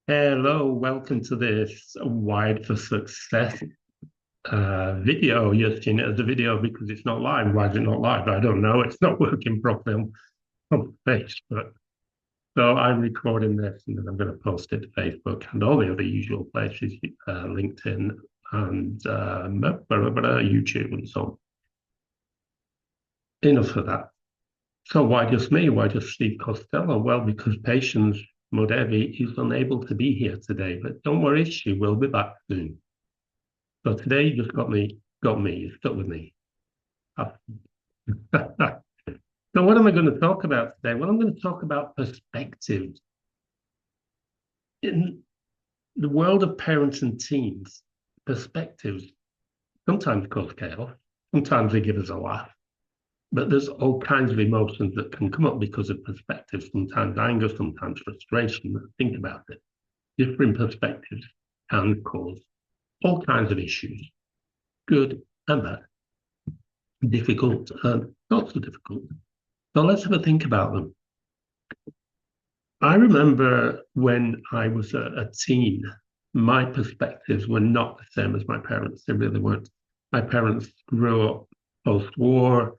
Hello, welcome to this Wired for Success video. You're seeing it as a video because it's not live. Why is it not live? I don't know. It's not working properly on Facebook. So I'm recording this and then I'm going to post it to Facebook and all the other usual places, LinkedIn and YouTube and so on. Enough of that. So why just me? Why just Steve Costello? Well, because Patience Modevi is unable to be here today, but don't worry, she will be back soon. So today you just got me, stuck with me. So what am I going to talk about today? Well, I'm going to talk about perspectives. In the world of parents and teens, perspectives sometimes cause chaos, sometimes they give us a laugh, but there's all kinds of emotions that can come up because of perspectives, sometimes anger, sometimes frustration. Think about it. Different perspectives can cause all kinds of issues, good and bad, difficult and not so difficult. So let's have a think about them. I remember when I was a teen, my perspectives were not the same as my parents. They really weren't. My parents grew up post-war.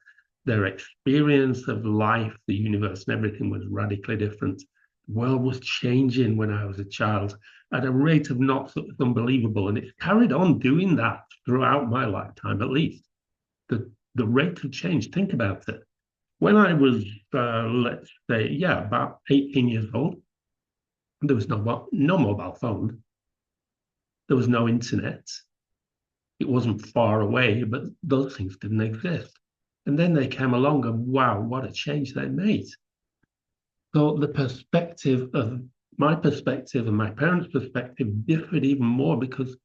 Their experience of life, the universe, and everything was radically different. The world was changing when I was a child at a rate of not so unbelievable, and it's carried on doing that throughout my lifetime, at least. The rate of change, think about it. When I was, let's say, yeah, about 18 years old, there was no mobile phone. There was no internet. It wasn't far away, but those things didn't exist. And then they came along and wow, what a change they made. So the perspective of my perspective and my parents' perspective differed even more because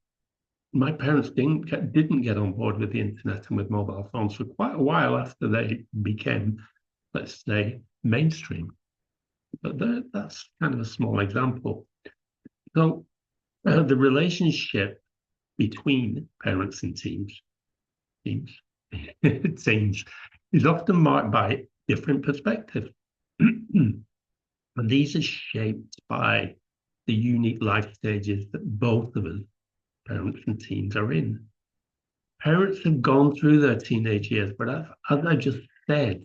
my parents didn't get on board with the internet and with mobile phones for quite a while after they became, let's say, mainstream. But that's kind of a small example. So the relationship between parents and teams, teams is often marked by different perspectives. And these are shaped by the unique life stages that both of us, parents and teens, are in. Parents have gone through their teenage years, but as I just said,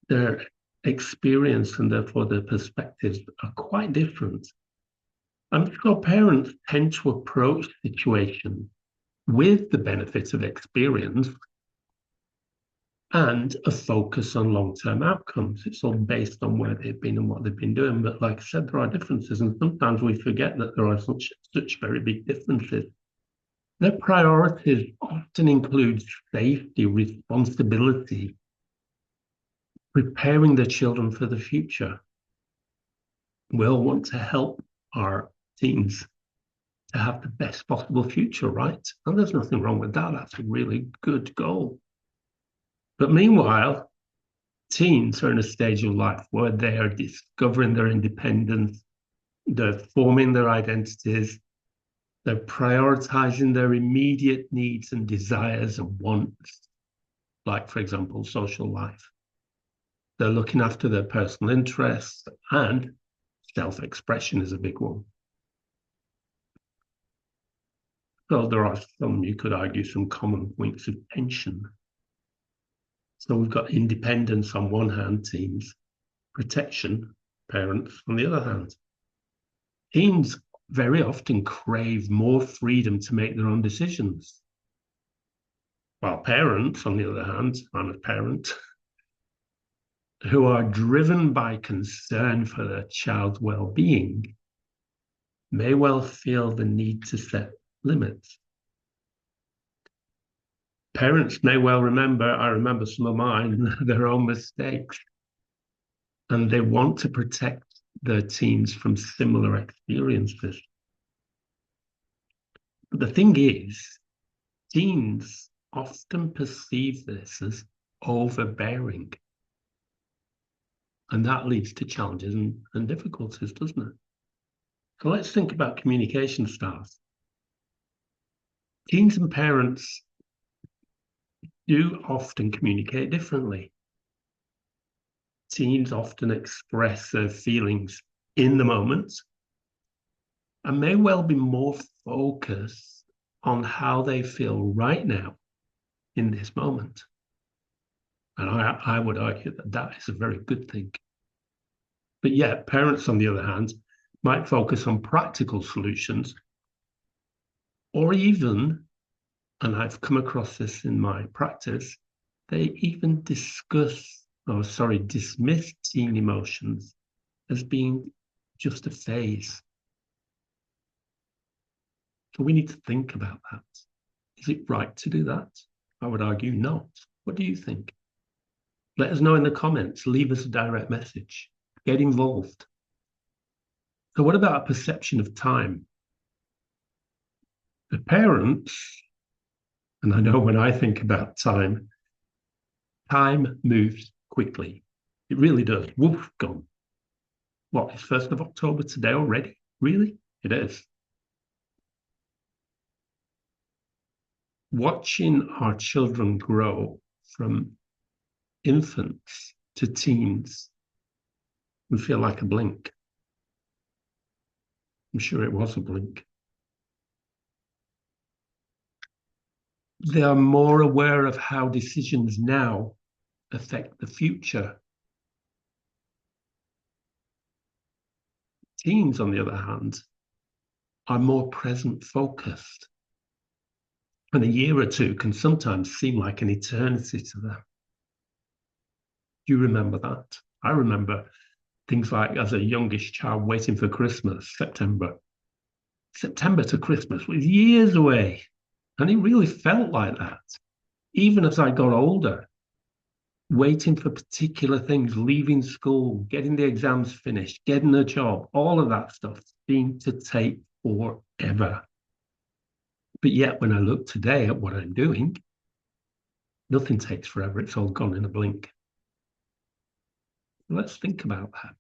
their experience and therefore their perspectives are quite different. I'm sure parents tend to approach situations with the benefit of experience and a focus on long-term outcomes. It's all based on where they've been and what they've been doing. But like I said, there are differences, and sometimes we forget that there are such very big differences. Their priorities often include safety, responsibility, preparing their children for the future. We all want to help our teens to have the best possible future, right? And there's nothing wrong with that. That's a really good goal. But meanwhile, teens are in a stage of life where they are discovering their independence, they're forming their identities, they're prioritizing their immediate needs and desires and wants, like, for example, social life. They're looking after their personal interests, and self-expression is a big one. So there are some, you could argue, some common points of tension. So we've got independence on one hand, teens, protection, parents on the other hand. Teens very often crave more freedom to make their own decisions. While parents, on the other hand, I'm a parent, who are driven by concern for their child's well-being, may well feel the need to set limits. Parents may well remember, I remember some of mine, their own mistakes, and they want to protect their teens from similar experiences. But the thing is, teens often perceive this as overbearing. And that leads to challenges and difficulties, doesn't it? So let's think about communication styles. Teens and parents do often communicate differently. Teens often express their feelings in the moment, and may well be more focused on how they feel right now in this moment. And I would argue that that is a very good thing. But yet, parents, on the other hand, might focus on practical solutions, or even, and I've come across this in my practice, they even dismiss teen emotions as being just a phase. So we need to think about that. Is it right to do that? I would argue not. What do you think? Let us know in the comments. Leave us a direct message. Get involved. So what about a perception of time? The parents, and I know when I think about time moves quickly. It really does. Woof, gone. What, it's 1st of October today already? Really? It is. Watching our children grow from infants to teens, we feel like a blink. I'm sure it was a blink. They are more aware of how decisions now affect the future. Teens, on the other hand, are more present focused. And a year or two can sometimes seem like an eternity to them. Do you remember that? I remember things like, as a youngish child, waiting for Christmas, September. September to Christmas was years away. And it really felt like that. Even as I got older, waiting for particular things, leaving school, getting the exams finished, getting a job, all of that stuff seemed to take forever. But yet, when I look today at what I'm doing, nothing takes forever. It's all gone in a blink. Let's think about that.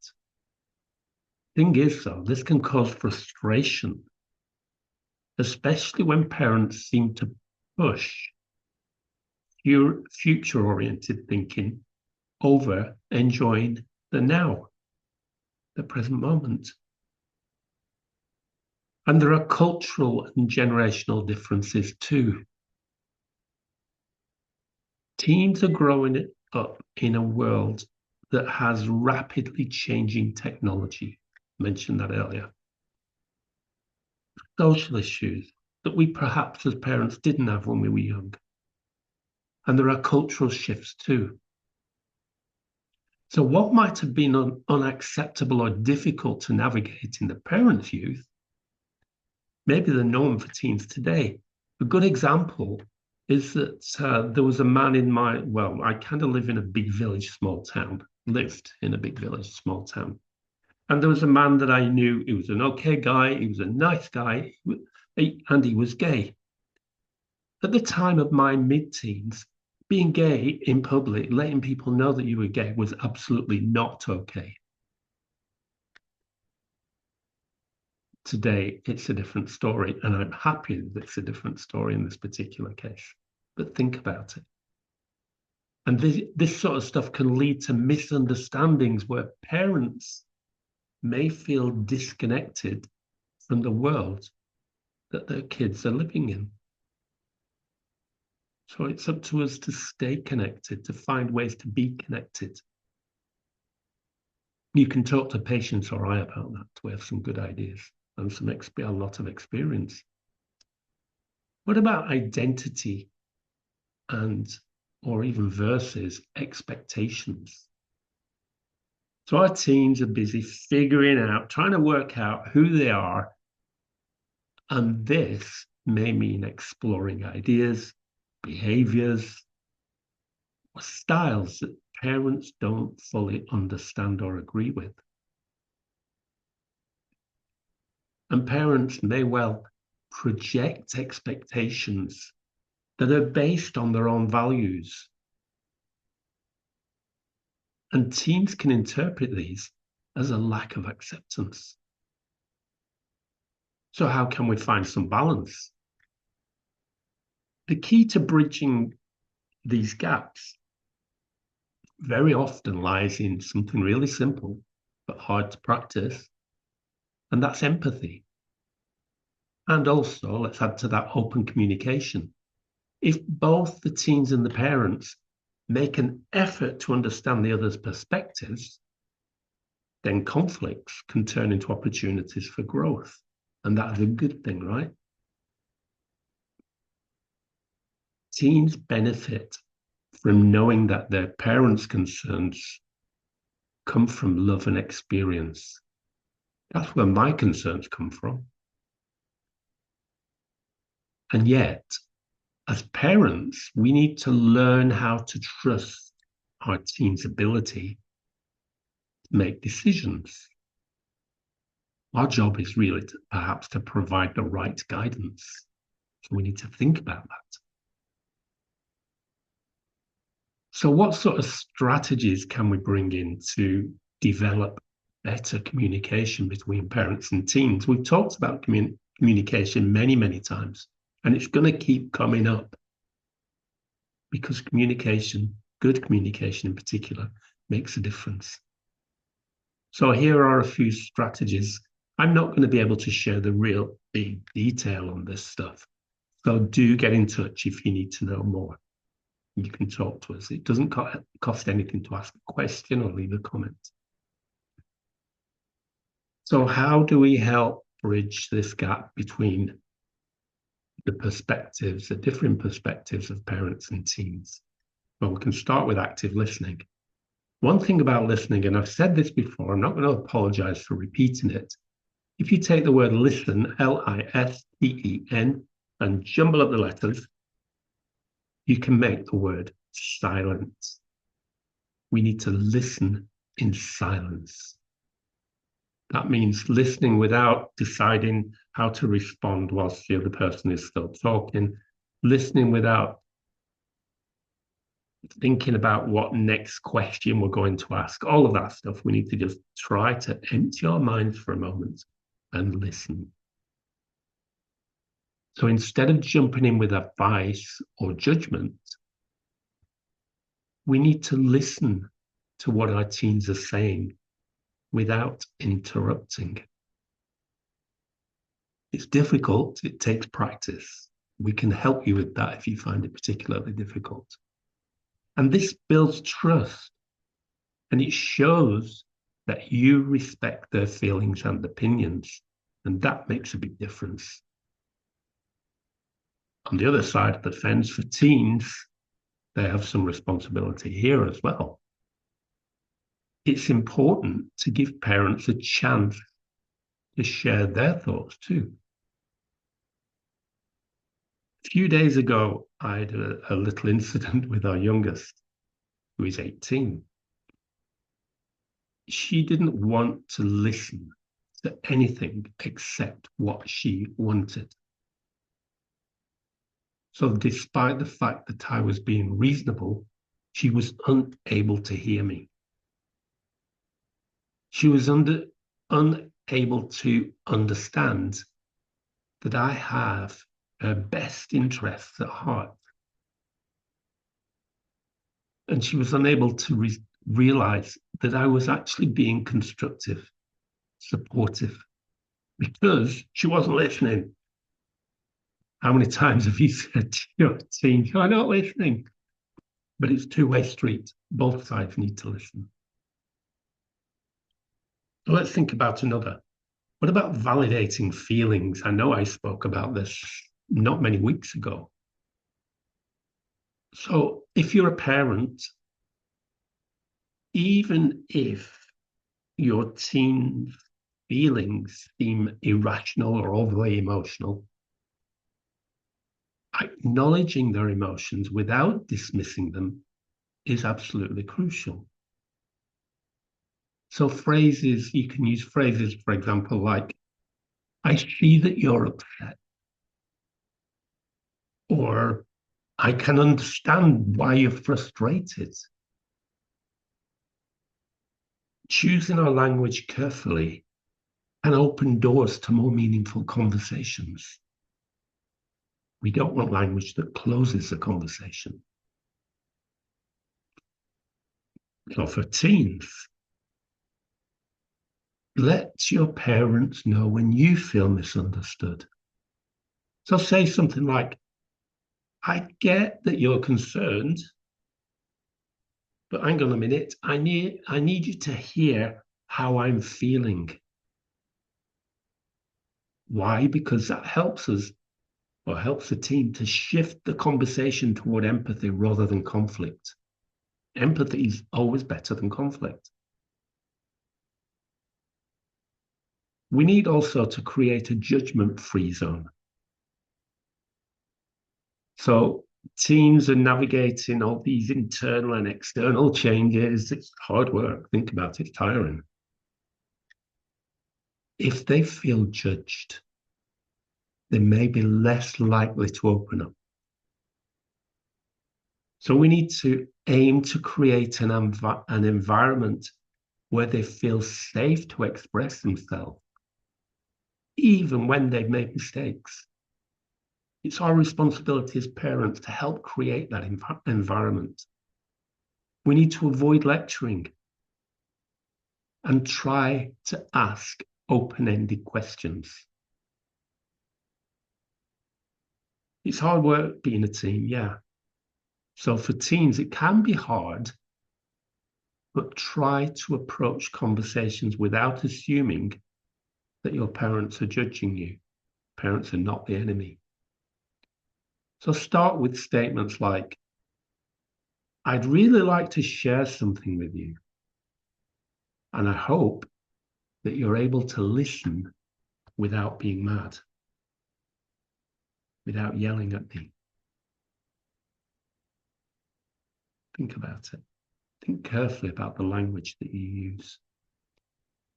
Thing is, though, this can cause frustration, especially when parents seem to push future-oriented thinking over enjoying the now, the present moment. And there are cultural and generational differences too. Teens are growing up in a world that has rapidly changing technology. I mentioned that earlier. Social issues that we perhaps as parents didn't have when we were young. And there are cultural shifts too. So what might have been unacceptable or difficult to navigate in the parents' youth may be the norm for teens today. A good example is that there was a man in I kind of live in a big village, small town, lived in a big village, small town. And there was a man that I knew. He was an okay guy. He was a nice guy. And he was gay. At the time of my mid-teens, being gay in public, letting people know that you were gay was absolutely not okay. Today, it's a different story, and I'm happy that it's a different story in this particular case. But think about it. And this sort of stuff can lead to misunderstandings where parents may feel disconnected from the world that their kids are living in. So it's up to us to stay connected, to find ways to be connected. You can talk to Patience or I about that. We have some good ideas and a lot of experience. What about identity or even versus expectations? So our teens are busy trying to work out who they are. And this may mean exploring ideas, behaviors, or styles that parents don't fully understand or agree with. And parents may well project expectations that are based on their own values. And teens can interpret these as a lack of acceptance. So how can we find some balance? The key to bridging these gaps very often lies in something really simple but hard to practice, and that's empathy. And also, let's add to that open communication. If both the teens and the parents make an effort to understand the other's perspectives, then conflicts can turn into opportunities for growth. And that's a good thing, right? Teens benefit from knowing that their parents' concerns come from love and experience. That's where my concerns come from. And yet, as parents, we need to learn how to trust our teens' ability to make decisions. Our job is really perhaps to provide the right guidance. So we need to think about that. So what sort of strategies can we bring in to develop better communication between parents and teens? We've talked about communication many, many times, and it's going to keep coming up because communication, good communication in particular, makes a difference. So here are a few strategies. I'm not going to be able to share the real big detail on this stuff. So do get in touch if you need to know more. You can talk to us. It doesn't cost anything to ask a question or leave a comment. So how do we help bridge this gap between the perspectives, the different perspectives of parents and teens? Well, we can start with active listening. One thing about listening, and I've said this before, I'm not going to apologize for repeating it. If you take the word listen, L-I-S-T-E-N, and jumble up the letters, you can make the word silence. We need to listen in silence. That means listening without deciding how to respond whilst the other person is still talking, listening without thinking about what next question we're going to ask, all of that stuff. We need to just try to empty our minds for a moment and listen. So instead of jumping in with advice or judgment, we need to listen to what our teens are saying without interrupting. It's difficult. It takes practice. We can help you with that if you find it particularly difficult. And this builds trust, and it shows that you respect their feelings and opinions, and that makes a big difference. On the other side of the fence, for teens, they have some responsibility here as well. It's important to give parents a chance to share their thoughts too. A few days ago, I had a little incident with our youngest, who is 18. She didn't want to listen to anything except what she wanted. So despite the fact that I was being reasonable, she was unable to hear me. She was unable to understand that I have her best interests at heart. And she was unable to realize that I was actually being constructive, supportive, because she wasn't listening. How many times have you said to your team, you're not listening? But it's a two-way street. Both sides need to listen. So let's think about another. What about validating feelings? I know I spoke about this not many weeks ago. So if you're a parent, even if your teen's feelings seem irrational or overly emotional, acknowledging their emotions without dismissing them is absolutely crucial. So phrases, you can use phrases, for example, like, I see that you're upset. Or, I can understand why you're frustrated. Choosing our language carefully can open doors to more meaningful conversations. We don't want language that closes a conversation. So for teens, let your parents know when you feel misunderstood. So say something like, I get that you're concerned, but hang on a minute. I need you to hear how I'm feeling. Why? Because that helps us, or helps the team, to shift the conversation toward empathy rather than conflict. Empathy is always better than conflict. We need also to create a judgment-free zone. So teams are navigating all these internal and external changes. It's hard work. Think about it, it's tiring. If they feel judged, they may be less likely to open up. So we need to aim to create an environment where they feel safe to express themselves, even when they've made mistakes. It's our responsibility as parents to help create that environment. We need to avoid lecturing and try to ask open-ended questions. It's hard work being a team, yeah. So for teens, it can be hard, but try to approach conversations without assuming that your parents are judging you. Parents are not the enemy. So start with statements like, I'd really like to share something with you, and I hope that you're able to listen without being mad, without yelling at me. Think about it. Think carefully about the language that you use.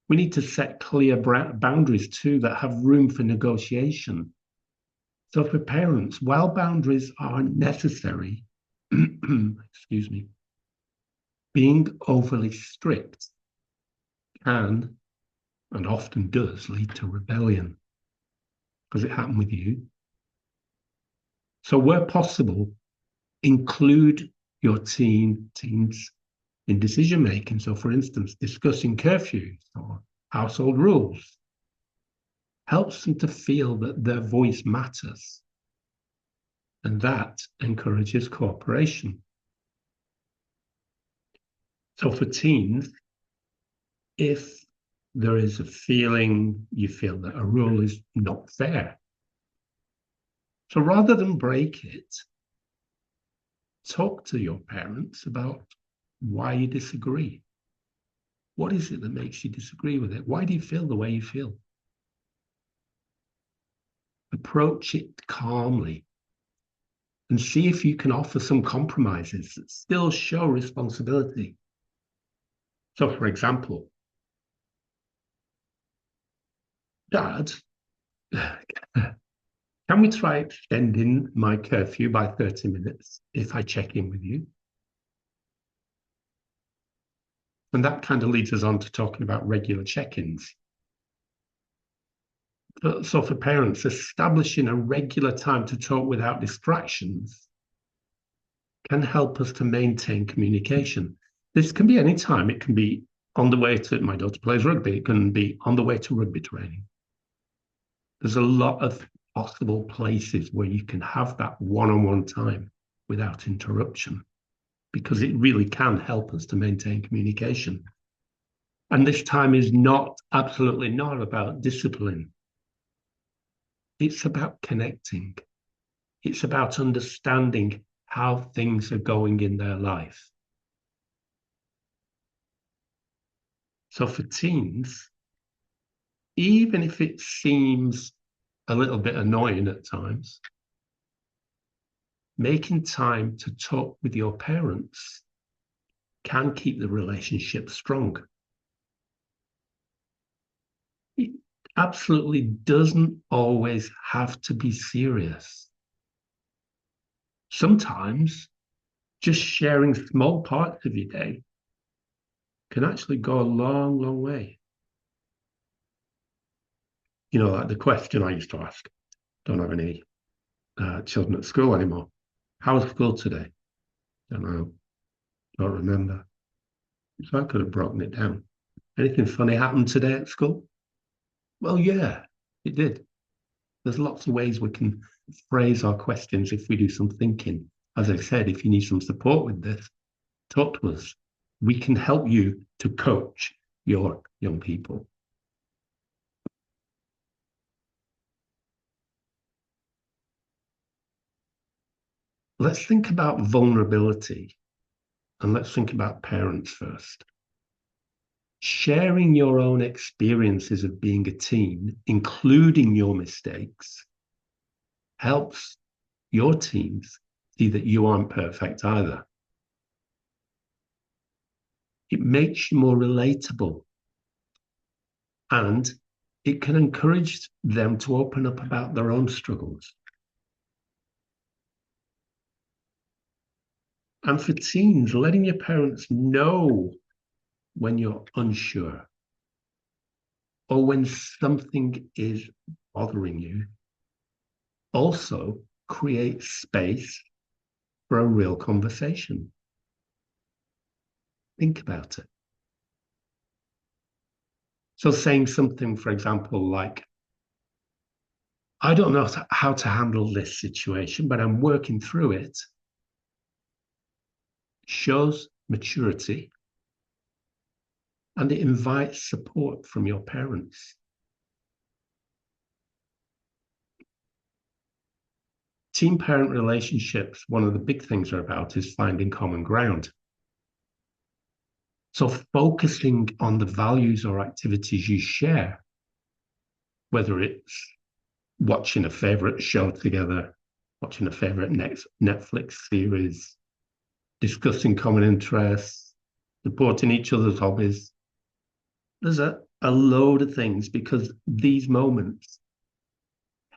We need to set clear boundaries too that have room for negotiation. So for parents, while boundaries are necessary, excuse me, being overly strict can and often does lead to rebellion, because it happened with you. So where possible, include your teams in decision making. So for instance, discussing curfews or household rules helps them to feel that their voice matters. And that encourages cooperation. So for teens, if there is a feeling, you feel that a rule is not fair, so rather than break it, talk to your parents about why you disagree. What is it that makes you disagree with it? Why do you feel the way you feel? Approach it calmly and see if you can offer some compromises that still show responsibility. So, for example, Dad, can we try extending my curfew by 30 minutes if I check in with you? And that kind of leads us on to talking about regular check-ins. So for parents, establishing a regular time to talk without distractions can help us to maintain communication. This can be any time. It can be on the way to, my daughter plays rugby, it can be on the way to rugby training. There's a lot of possible places where you can have that one-on-one time without interruption, because it really can help us to maintain communication. And this time is not, absolutely not about discipline. It's about connecting. It's about understanding how things are going in their life. So for teens, even if it seems a little bit annoying at times, making time to talk with your parents can keep the relationship strong. It absolutely doesn't always have to be serious. Sometimes just sharing small parts of your day can actually go a long, long way. You know, like the question I used to ask, don't have any children at school anymore. How was school today? Don't know, don't remember. So I could have broken it down. Anything funny happened today at school? Well, yeah, it did. There's lots of ways we can phrase our questions if we do some thinking. As I said, if you need some support with this, talk to us. We can help you to coach your young people. Let's think about vulnerability, and let's think about parents first. Sharing your own experiences of being a teen, including your mistakes, helps your teens see that you aren't perfect either. It makes you more relatable, and it can encourage them to open up about their own struggles. And for teens, letting your parents know when you're unsure or when something is bothering you also creates space for a real conversation. Think about it. So saying something, for example, like, I don't know how to handle this situation, but I'm working through it, shows maturity, and it invites support from your parents. Teen-parent relationships, one of the big things are about is finding common ground. So focusing on the values or activities you share, whether it's watching a favorite show together, watching a favorite Netflix series, discussing common interests, supporting each other's hobbies. There's a load of things, because these moments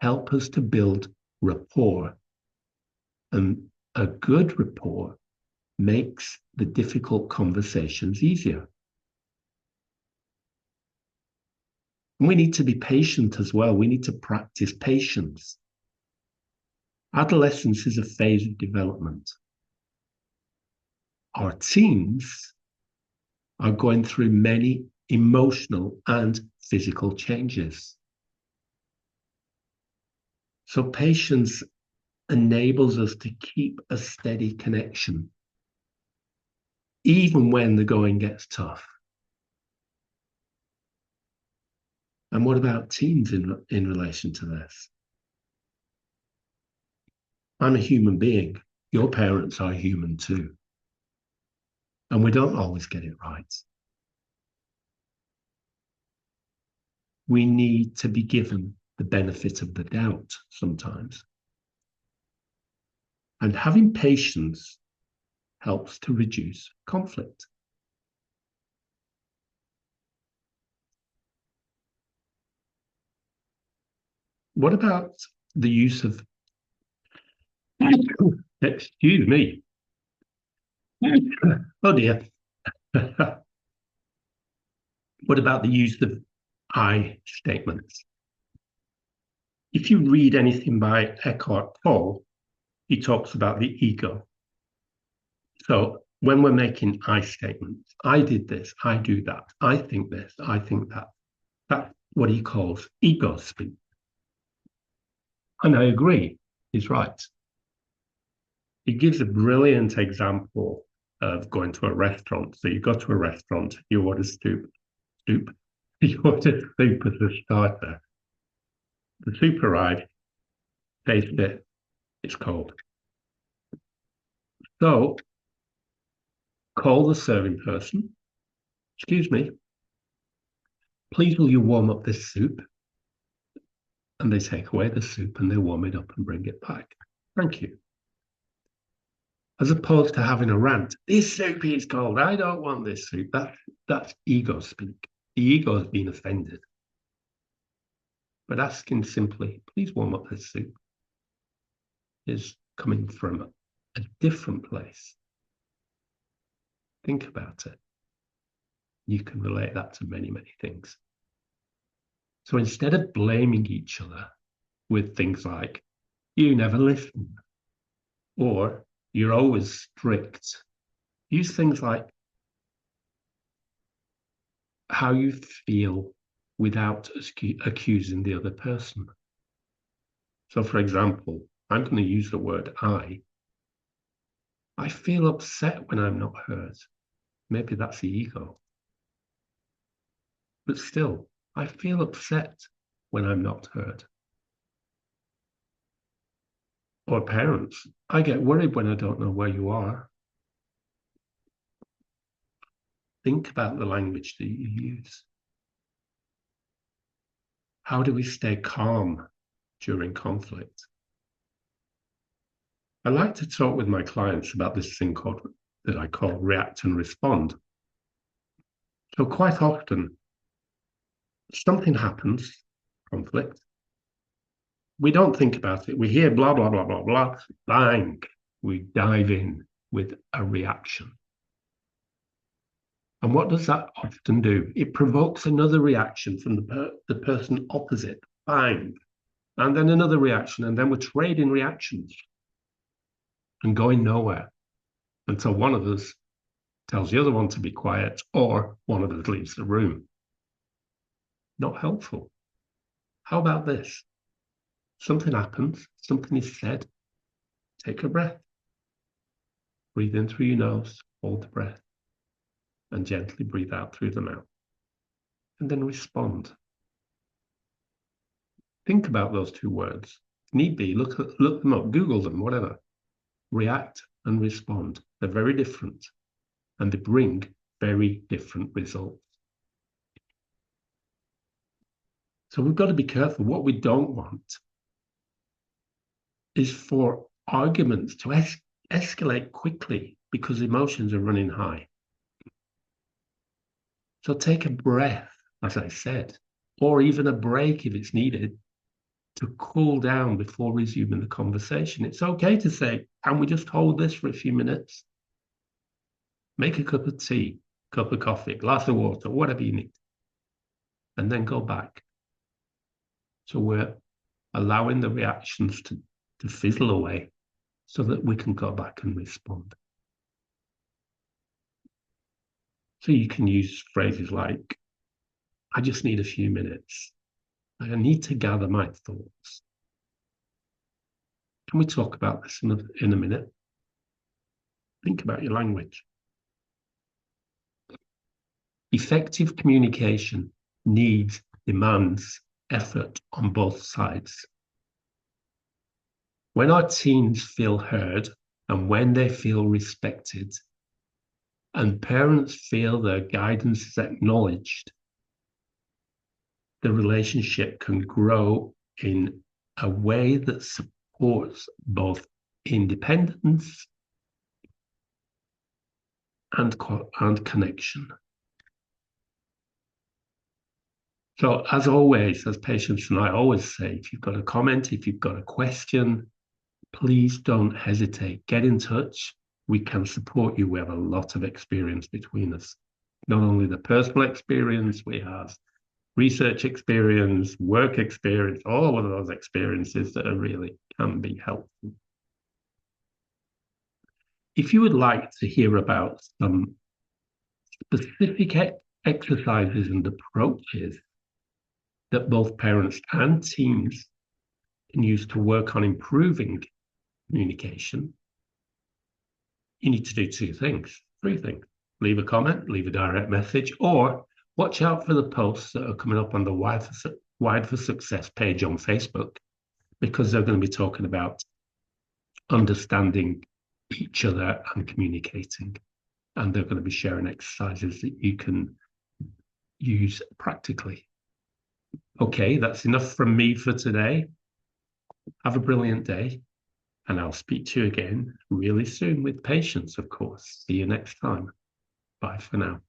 help us to build rapport. And a good rapport makes the difficult conversations easier. And we need to be patient as well. We need to practice patience. Adolescence is a phase of development. Our teens are going through many emotional and physical changes. So patience enables us to keep a steady connection, even when the going gets tough. And what about teens in relation to this? I'm a human being. Your parents are human too. And we don't always get it right. We need to be given the benefit of the doubt sometimes. And having patience helps to reduce conflict. What about the use of, excuse me, oh dear. What about the use of I statements? If you read anything by Eckhart Tolle, he talks about the ego. So when we're making I statements, I did this, I do that, I think this, I think that. That's what he calls ego speak. And I agree, he's right. He gives a brilliant example of going to a restaurant. So you go to a restaurant, you order soup, you order soup as a starter. The soup arrives, taste it, it's cold. So call the serving person. Excuse me, please will you warm up this soup? And they take away the soup and they warm it up and bring it back. Thank you. As opposed to having a rant, this soup is cold, I don't want this soup. That's ego speak. The ego has been offended. But asking simply, please warm up this soup, is coming from a different place. Think about it. You can relate that to many, many things. So instead of blaming each other with things like, you never listen, or you're always strict, use things like how you feel without accusing the other person. So, for example, I'm going to use the word I feel upset when I'm not heard. Maybe that's the ego. But still, I feel upset when I'm not heard. Or parents, I get worried when I don't know where you are. Think about the language that you use. How do we stay calm during conflict? I like to talk with my clients about this thing that I call react and respond. So quite often, something happens, conflict. We don't think about it. We hear blah, blah, blah, blah, blah, bang. We dive in with a reaction. And what does that often do? It provokes another reaction from the person opposite, bang. And then another reaction. And then we're trading reactions and going nowhere until one of us tells the other one to be quiet or one of us leaves the room. Not helpful. How about this? Something happens, something is said. Take a breath. Breathe in through your nose, hold the breath, and gently breathe out through the mouth. And then respond. Think about those two words. If need be, look them up, Google them, whatever. React and respond. They're very different, and they bring very different results. So we've got to be careful. What we don't want is for arguments to escalate quickly because emotions are running high. So take a breath, as I said, or even a break if it's needed to cool down before resuming the conversation. It's okay to say, can we just hold this for a few minutes? Make a cup of tea, cup of coffee, a glass of water, whatever you need, and then go back. So we're allowing the reactions to fizzle away so that we can go back and respond. So you can use phrases like, I just need a few minutes. I need to gather my thoughts. Can we talk about this in a minute? Think about your language. Effective communication demands effort on both sides. When our teams feel heard and when they feel respected, and parents feel their guidance is acknowledged, the relationship can grow in a way that supports both independence and connection. So as always, as Patience and I always say, if you've got a comment, if you've got a question, please don't hesitate. Get in touch. We can support you. We have a lot of experience between us. Not only the personal experience, we have research experience, work experience, all of those experiences that are really can be helpful. If you would like to hear about some specific exercises and approaches that both parents and teams can use to work on improving communication, you need to do three things. Leave a comment, leave a direct message, or watch out for the posts that are coming up on the Wired for Success page on Facebook, because they're going to be talking about understanding each other and communicating. And they're going to be sharing exercises that you can use practically. Okay, that's enough from me for today. Have a brilliant day, and I'll speak to you again really soon with Patience, of course. See you next time. Bye for now.